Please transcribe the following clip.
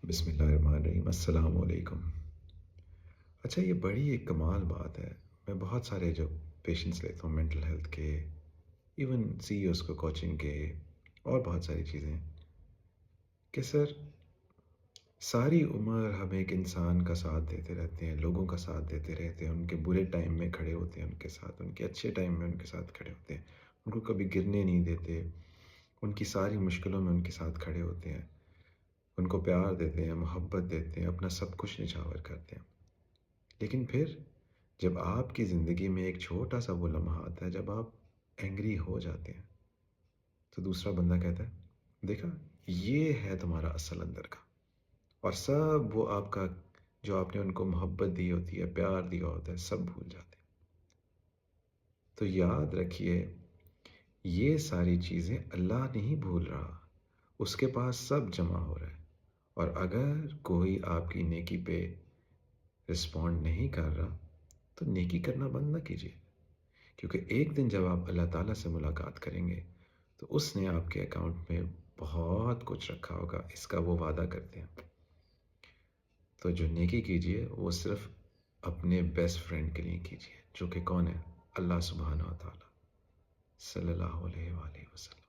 بسم اللہ الرحمن الرحیم، السلام علیکم۔ اچھا، یہ بڑی ایک کمال بات ہے۔ میں بہت سارے جو پیشنٹس لیتا ہوں مینٹل ہیلتھ کے، ایون سی ای اوز کو کوچنگ کے، اور بہت ساری چیزیں کہ سر ساری عمر ہم ایک انسان کا ساتھ دیتے رہتے ہیں، لوگوں کا ساتھ دیتے رہتے ہیں، ان کے برے ٹائم میں کھڑے ہوتے ہیں ان کے ساتھ، ان کے اچھے ٹائم میں ان کے ساتھ کھڑے ہوتے ہیں، ان کو کبھی گرنے نہیں دیتے، ان کی ساری مشکلوں میں ان کے ساتھ کھڑے ہوتے ہیں، ان کو پیار دیتے ہیں، محبت دیتے ہیں، اپنا سب کچھ نچھاور کرتے ہیں۔ لیکن پھر جب آپ کی زندگی میں ایک چھوٹا سا وہ لمحہ آتا ہے جب آپ اینگری ہو جاتے ہیں، تو دوسرا بندہ کہتا ہے دیکھا، یہ ہے تمہارا اصل اندر کا، اور سب وہ آپ کا جو آپ نے ان کو محبت دی ہوتی ہے، پیار دیا ہوتا ہے، سب بھول جاتے ہیں۔ تو یاد رکھیے، یہ ساری چیزیں اللہ نہیں بھول رہا، اس کے پاس سب جمع ہو رہا ہے۔ اور اگر کوئی آپ کی نیکی پہ رسپونڈ نہیں کر رہا تو نیکی کرنا بند نہ کیجیے، کیونکہ ایک دن جب آپ اللہ تعالیٰ سے ملاقات کریں گے تو اس نے آپ کے اکاؤنٹ میں بہت کچھ رکھا ہوگا، اس کا وہ وعدہ کرتے ہیں۔ تو جو نیکی کیجیے وہ صرف اپنے بیسٹ فرینڈ کے لیے کیجیے، جو کہ کون ہے؟ اللہ سبحانہ و تعالیٰ، صلی اللہ علیہ وآلہ وسلم۔